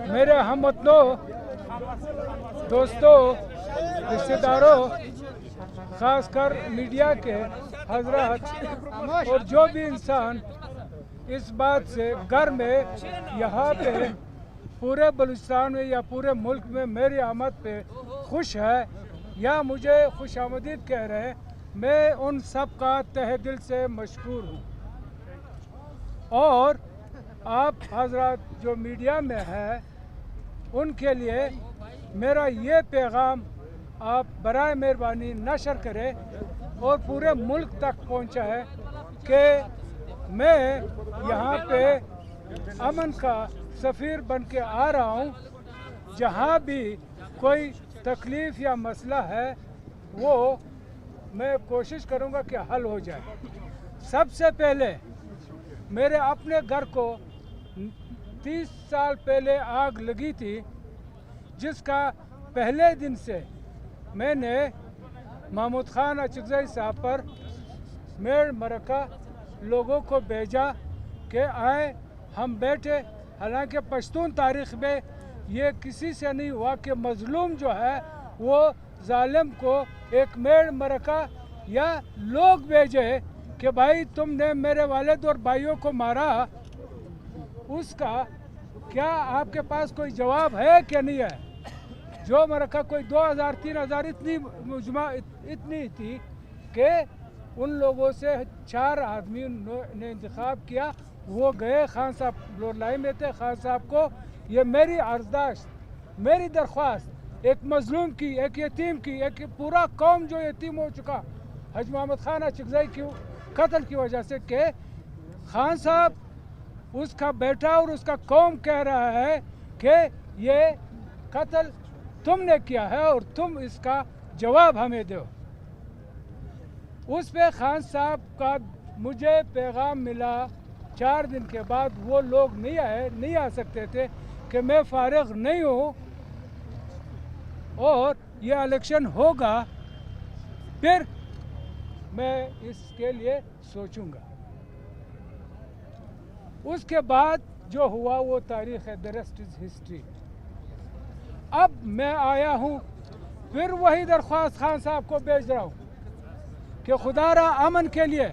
मेरे हमवतनों, दोस्तों, रिश्तेदारों, खासकर मीडिया के हजरात और जो भी इंसान इस बात से घर में यहाँ पे पूरे बलूचिस्तान में या पूरे मुल्क में मेरी आमद पे खुश है या मुझे खुश आमदीद कह रहे हैं, मैं उन सब का तहे दिल से मशकूर हूँ। और आप हजरात जो मीडिया में हैं उनके लिए मेरा ये पैगाम आप बराए मेहरबानी नशर करें और पूरे मुल्क तक पहुँचा है कि मैं यहाँ पे अमन का सफ़ीर बन के आ रहा हूँ। जहाँ भी कोई तकलीफ़ या मसला है वो मैं कोशिश करूँगा कि हल हो जाए। सबसे पहले मेरे अपने घर को 30 साल पहले आग लगी थी, जिसका पहले दिन से मैंने महमूद खान अचकज़ई साहब पर मेड़ मरका लोगों को भेजा कि आए हम बैठे। हालांकि पश्तून तारीख़ में ये किसी से नहीं हुआ कि मज़लूम जो है वो जालिम को एक मेड़ मरका या लोग भेजे कि भाई तुमने मेरे वालिद और भाइयों को मारा, उसका क्या आपके पास कोई जवाब है कि नहीं है। जो मरका कोई 2000-3000 इतनी थी कि उन लोगों से 4 आदमी ने इंतखाब किया, वो गए खान साहब लोलाई में थे। खान साहब को ये मेरी अर्जदाश्त, मेरी दरख्वास्त एक मजलूम की, एक यतीम की, एक पूरा कौम जो यतीम हो चुका हज मोहम्मद खान अचकज़ई की कत्ल की वजह से, कि खान साहब उसका बेटा और उसका कौम कह रहा है कि ये कत्ल तुमने किया है और तुम इसका जवाब हमें दो। उस पे खान साहब का मुझे पैगाम मिला 4 दिन के बाद। वो लोग नहीं आ सकते थे कि मैं फारिग नहीं हूँ और ये इलेक्शन होगा, फिर मैं इसके लिए सोचूंगा। उसके बाद जो हुआ वो तारीख़ है, द रेस्ट इज़ हिस्ट्री। अब मैं आया हूँ, फिर वही दरख्वास्त खान साहब को भेज रहा हूँ कि खुदारा अमन के लिए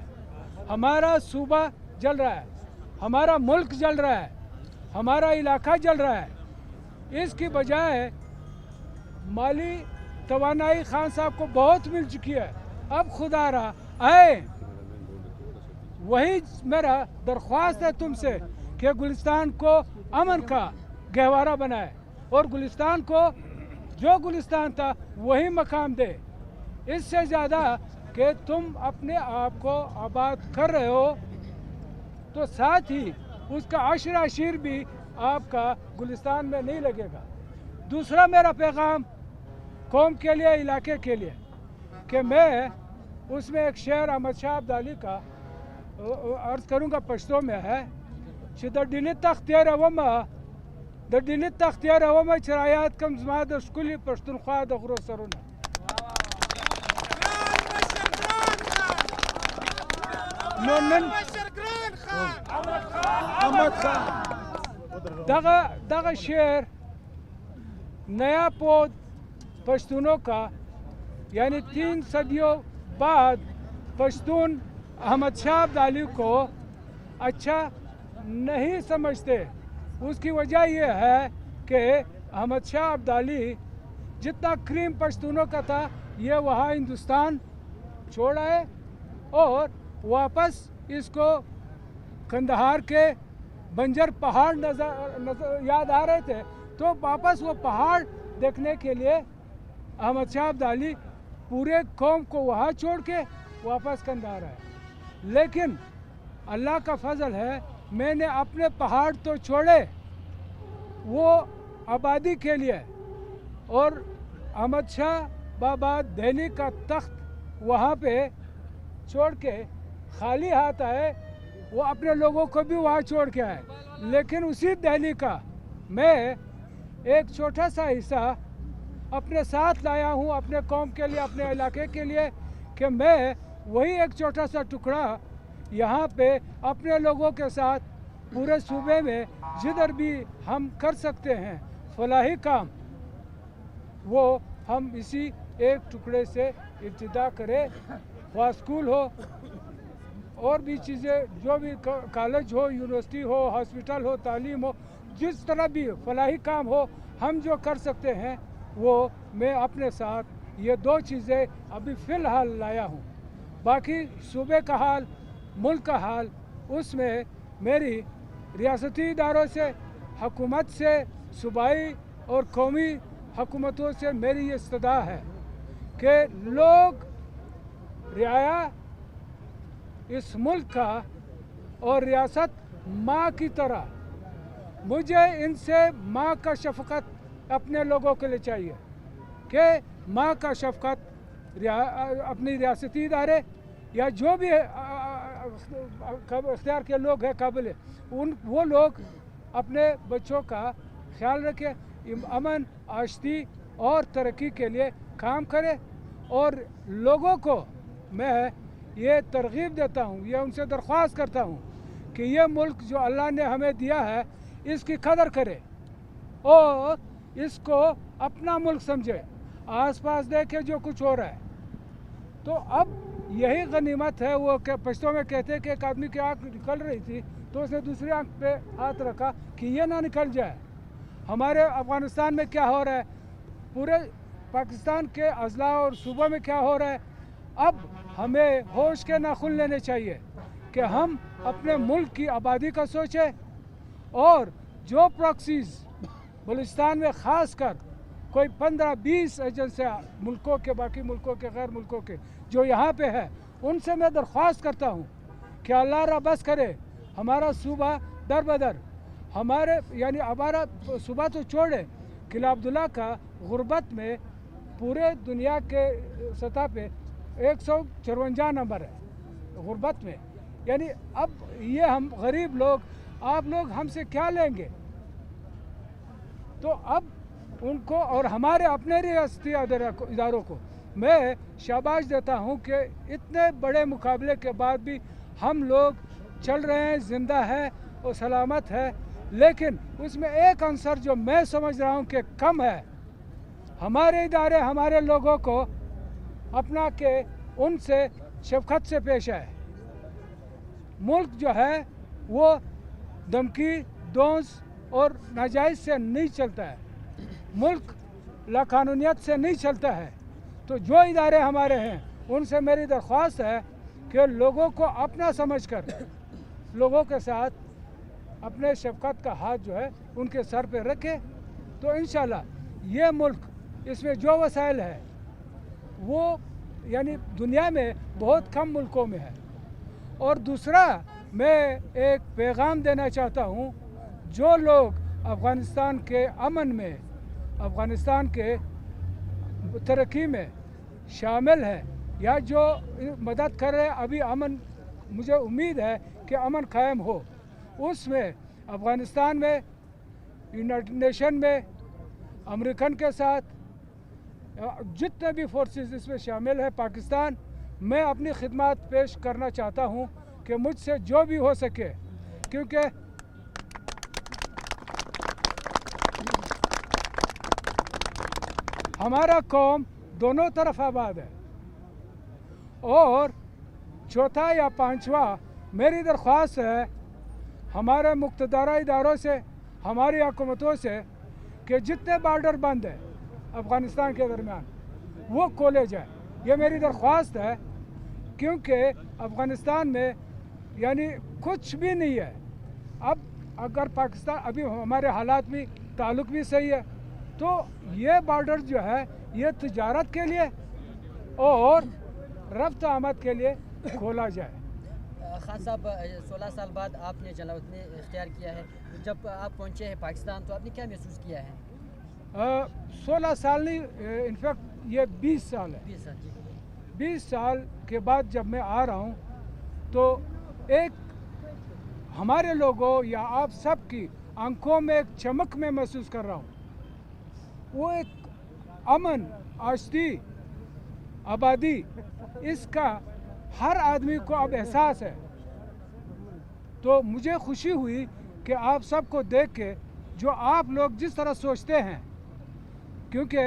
हमारा सूबा जल रहा है, हमारा मुल्क जल रहा है, हमारा इलाका जल रहा है। इसकी बजाय माली तवानाई खान साहब को बहुत मिल चुकी है। अब खुदारा आए, वही मेरा दरख्वास्त है तुमसे कि गुलिस्तान को अमन का गहवारा बनाए और गुलिस्तान को जो गुलिस्तान था वही मकाम दे। इससे ज़्यादा कि तुम अपने आप को आबाद कर रहे हो तो साथ ही उसका अशर भी आपका गुलिस्तान में नहीं लगेगा। दूसरा मेरा पैगाम कौम के लिए, इलाके के लिए, कि मैं उसमें एक शेर अहमद शाह अब्दाली का अर्ज़ करूँगा, पश्तो में है द दिली तख्तियार अवमा चरायात कम जमा द स्कूली पश्तूनख्वा द गुरो सरुना। दगा शेर नया पौध पश्तूनों का, यानी 3 सदियों बाद पश्तून अहमद शाह अब्दाली को अच्छा नहीं समझते। उसकी वजह यह है कि अहमद शाह अब्दाली जितना क्रीम पश्तूनों का था ये वहाँ हिंदुस्तान छोड़ा है और वापस इसको कंदहार के बंजर पहाड़ नजर याद आ रहे थे, तो वापस वो पहाड़ देखने के लिए अहमद शाह अब्दाली पूरे कौम को वहाँ छोड़ के वापस कंदहार आए। लेकिन अल्लाह का फजल है, मैंने अपने पहाड़ तो छोड़े वो आबादी के लिए, और अहमद शाह बाबा दिल्ली का तख्त वहाँ पे छोड़ के खाली हाथ आए, वो अपने लोगों को भी वहाँ छोड़ के आए। लेकिन उसी दिल्ली का मैं एक छोटा सा हिस्सा अपने साथ लाया हूँ अपने कौम के लिए, अपने इलाके के लिए, कि मैं वही एक छोटा सा टुकड़ा यहाँ पे अपने लोगों के साथ पूरे सूबे में जिधर भी हम कर सकते हैं फलाही काम, वो हम इसी एक टुकड़े से इब्तिदा करें। वहाँ स्कूल हो और भी चीज़ें, जो भी कॉलेज हो, यूनिवर्सिटी हो, हॉस्पिटल हो, तालीम हो, जिस तरह भी फलाही काम हो, हम जो कर सकते हैं वो मैं अपने साथ ये दो चीज़ें अभी फ़िलहाल लाया हूँ। बाकी सूबे का हाल, मुल्क का हाल, उसमें मेरी रियासती इदारों से, हुकूमत से, सूबाई और कौमी हुकूमतों से मेरी ये इस्तदा है कि लोग रियाया इस मुल्क का और रियासत माँ की तरह, मुझे इनसे माँ का शफ़क़त अपने लोगों के लिए चाहिए कि माँ का शफ़क़त अपनी रियासती इदारे या जो भी इख्तियार के लोग हैं काबिल, वो लोग अपने बच्चों का ख्याल रखें, अमन, आशती और तरक्की के लिए काम करें। और लोगों को मैं ये तरगीब देता हूँ, ये उनसे दरख्वास्त करता हूँ कि ये मुल्क जो अल्लाह ने हमें दिया है इसकी कदर करे और इसको अपना मुल्क समझे। आसपास देखे जो कुछ हो रहा है तो अब यही गनीमत है। वो पश्तों में कहते हैं कि एक आदमी की आँख निकल रही थी तो उसने दूसरी आँख पे हाथ रखा कि ये ना निकल जाए। हमारे अफ़गानिस्तान में क्या हो रहा है, पूरे पाकिस्तान के अजला और सूबों में क्या हो रहा है, अब हमें होश के नाखुन लेने चाहिए कि हम अपने मुल्क की आबादी का सोचें। और जो प्रॉक्सीज़ बलूचिस्तान में ख़ास कर कोई 15-20 एजेंसियाँ मुल्कों के, बाकी मुल्कों के, गैर मुल्कों के जो यहाँ पे है, उनसे मैं दरख्वास्त करता हूँ कि अल्लाह रा बस करे हमारा सूबा दर बदर, हमारे यानी हमारा सूबा तो छोड़े, किला अब्दुल्ला का गुर्बत में पूरे दुनिया के सतह पे 154 नंबर है गुर्बत में। यानी अब ये हम गरीब लोग, आप लोग हमसे क्या लेंगे? तो अब उनको और हमारे अपने रियासती इदारों को मैं शाबाश देता हूँ कि इतने बड़े मुकाबले के बाद भी हम लोग चल रहे हैं, ज़िंदा है और सलामत है। लेकिन उसमें एक अंसर जो मैं समझ रहा हूँ कि कम है, हमारे इदारे हमारे लोगों को अपना के उनसे शफ़क़त से पेश आए। मुल्क जो है वो धमकी, दोंस और नाजायज़ से नहीं चलता है, मुल्क लाकानूनियत से नहीं चलता है। तो जो इदारे हमारे हैं उनसे मेरी दरख्वास्त है कि लोगों को अपना समझकर लोगों के साथ अपने शफ़क़त का हाथ जो है उनके सर पे रखे, तो इंशाल्लाह ये मुल्क, इसमें जो वसाइल है वो यानी दुनिया में बहुत कम मुल्कों में है। और दूसरा मैं एक पैगाम देना चाहता हूँ, जो लोग अफ़गानिस्तान के अमन में, अफ़गानिस्तान के तरक्की में शामिल है या जो मदद कर रहे हैं, अभी अमन, मुझे उम्मीद है कि अमन कायम हो, उसमें अफ़गानिस्तान में, यूनाइटेड नेशन में, अमेरिकन के साथ जितने भी फोर्सेस इसमें शामिल है, पाकिस्तान, मैं अपनी खिदमत पेश करना चाहता हूँ कि मुझसे जो भी हो सके, क्योंकि हमारा कौम दोनों तरफ आबाद है। और चौथा या पांचवा मेरी दरख्वास्त है हमारे मुक़्तदरा इदारों से, हमारी हुकूमतों से कि जितने बॉर्डर बंद है अफ़गानिस्तान के दरमियान वो खोले जाए। ये मेरी दरख्वास्त है क्योंकि अफ़गानिस्तान में यानी कुछ भी नहीं है। अब अगर पाकिस्तान, अभी हमारे हालात भी, ताल्लुक़ भी सही है, तो ये बॉर्डर जो है ये तिजारत के लिए और रफ्त आमद के लिए खोला जाए। खान साहब, 16 साल बाद आपने जलावतनी इख्तियार किया है, जब आप पहुँचे हैं पाकिस्तान तो आपने क्या महसूस किया है? 16 साल नहीं, इनफैक्ट ये 20 साल है। 20 साल, जी। 20 साल के बाद जब मैं आ रहा हूँ तो एक हमारे लोगों या आप सब की आंखों में एक चमक में महसूस कर रहा हूँ। वो एक अमन, आशती, आबादी, इसका हर आदमी को अब एहसास है। तो मुझे खुशी हुई कि आप सबको देख के जो आप लोग जिस तरह सोचते हैं, क्योंकि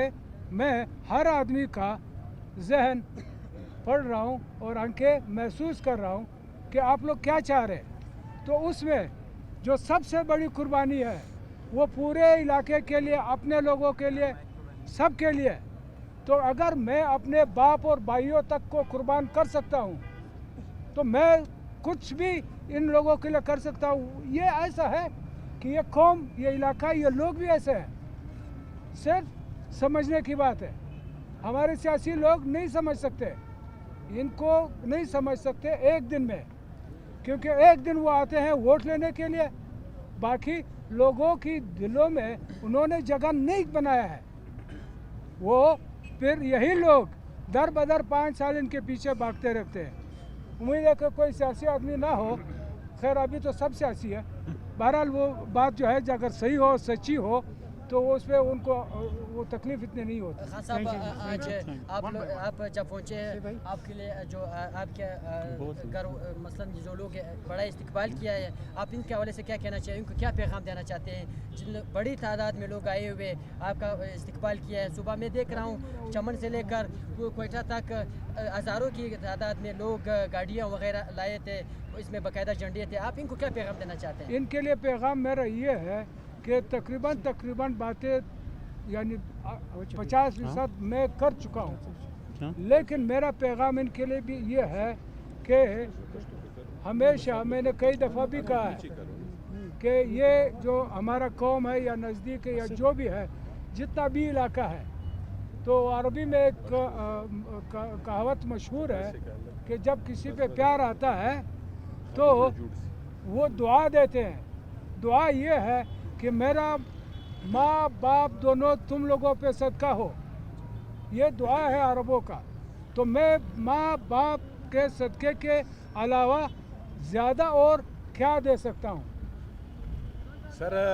मैं हर आदमी का जहन पढ़ रहा हूँ और आंखें महसूस कर रहा हूँ कि आप लोग क्या चाह रहे हैं। तो उसमें जो सबसे बड़ी कुर्बानी है वो पूरे इलाके के लिए, अपने लोगों के लिए, सब के लिए। तो अगर मैं अपने बाप और भाइयों तक को कुर्बान कर सकता हूँ तो मैं कुछ भी इन लोगों के लिए कर सकता हूँ। ये ऐसा है कि ये कौम, ये इलाका, ये लोग भी ऐसे हैं। सिर्फ समझने की बात है। हमारे सियासी लोग नहीं समझ सकते, इनको नहीं समझ सकते एक दिन में, क्योंकि एक दिन वो आते हैं वोट लेने के लिए, बाकी लोगों की दिलों में उन्होंने जगह नहीं बनाया है। वो फिर यही लोग दर बदर 5 साल इनके पीछे भागते रहते हैं। उम्मीद है कि कोई सियासी आदमी ना हो, खैर अभी तो सब सियासी है। बहरहाल वो बात जो है अगर सही हो, सच्ची हो, तो उस पर उनको वो तकलीफ इतनी नहीं होती। खान साहब, आज आप जब पहुँचे हैं, आपके लिए जो आपके घर मसलन जो लोग बड़ा इस्तकबाल किया है, आप इनके हवाले से क्या कहना चाहिए, उनको क्या पैगाम देना चाहते हैं जिन बड़ी तादाद में लोग आए हुए आपका इस्तकबाल किया है। सुबह मैं देख रहा हूँ चमन से लेकर कोयटा तक हज़ारों की तादाद में लोग गाड़ियाँ वगैरह लाए थे, इसमें बाकायदा झंडे थे। आप इनको क्या पैगाम देना चाहते हैं? इनके लिए पैगाम मेरा ये है कि तकरीबन बातें यानी 50% मैं कर चुका हूँ, लेकिन मेरा पैगाम इनके लिए भी ये है कि हमेशा मैंने कई दफ़ा भी कहा है कि ये जो हमारा कौम है या नज़दीक है या जो भी है, जितना भी इलाका है, तो अरबी में एक कहावत मशहूर है कि जब किसी पे प्यार आता है तो वो दुआ देते हैं। दुआ ये है कि मेरा माँ बाप दोनों तुम लोगों पे सदका हो, ये दुआ है अरबों का। तो मैं माँ बाप के सदके के अलावा ज़्यादा और क्या दे सकता हूँ। सर